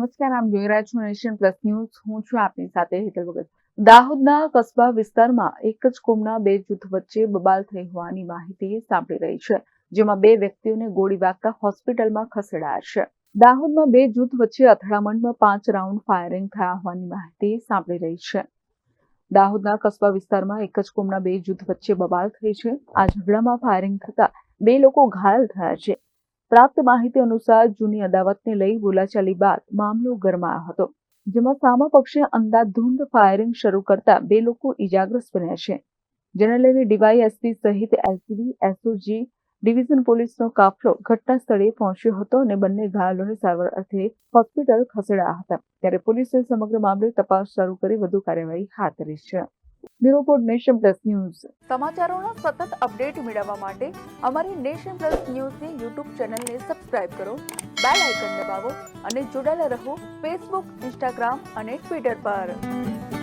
નમસ્કાર, આપ જોઈ રહ્યા છો નેશન પ્લસ ન્યૂઝ. હું છું આપની સાથે હેતલ ભગત. દાહોદના કસ્બા વિસ્તારમાં એક જ કોમના બે જૂથ વચ્ચે બબાલ થઈ હોવાની માહિતી સાંપડી રહી છે, જેમાં બે વ્યક્તિઓને ગોળી વાગતા હોસ્પિટલમાં ખસેડાયા છે. દાહોદમાં બે જૂથ વચ્ચે અથડામણમાં 5 રાઉન્ડ ફાયરિંગ થયા હોવાની માહિતી સાંપડી રહી છે. દાહોદના કસ્બા વિસ્તારમાં એક જ કોમના બે જૂથ વચ્ચે બબાલ થઈ છે. આ ઝઘડામાં ફાયરિંગ થતા બે લોકો ઘાયલ થયા છે. પ્રાપ્ત માહિતી અનુસાર જૂની અદાવતને લઈ બોલાચાલી બાદ મામલો ગરમાયો હતો, જેમાં સામા પક્ષે અંધાધૂંધ ફાયરિંગ શરૂ કરતા બે લોકો ઇજાગ્રસ્ત બન્યા છે, જેને લઈને ડીવાયએસપી સહિત એલસીબી, એસઓજી ડિવિઝન પોલીસનો કાફલો ઘટના સ્થળે પહોંચ્યો હતો અને બંને ઘાયલોને સારવાર અર્થે હોસ્પિટલ ખસેડાયા હતા. ત્યારે પોલીસે સમગ્ર મામલે તપાસ શરૂ કરી વધુ કાર્યવાહી હાથ ધરી છે. Bureau report, nation plus news. સમાચારોના સતત અપડેટ મેળવવા માટે અમારી નેશન પ્લસ ન્યૂઝની યુટ્યુબ ચેનલને સબસ્ક્રાઇબ કરો, બેલ આઇકન દબાવો અને જોડાયેલા રહો ફેસબુક, ઇન્સ્ટાગ્રામ અને ટ્વિટર પર.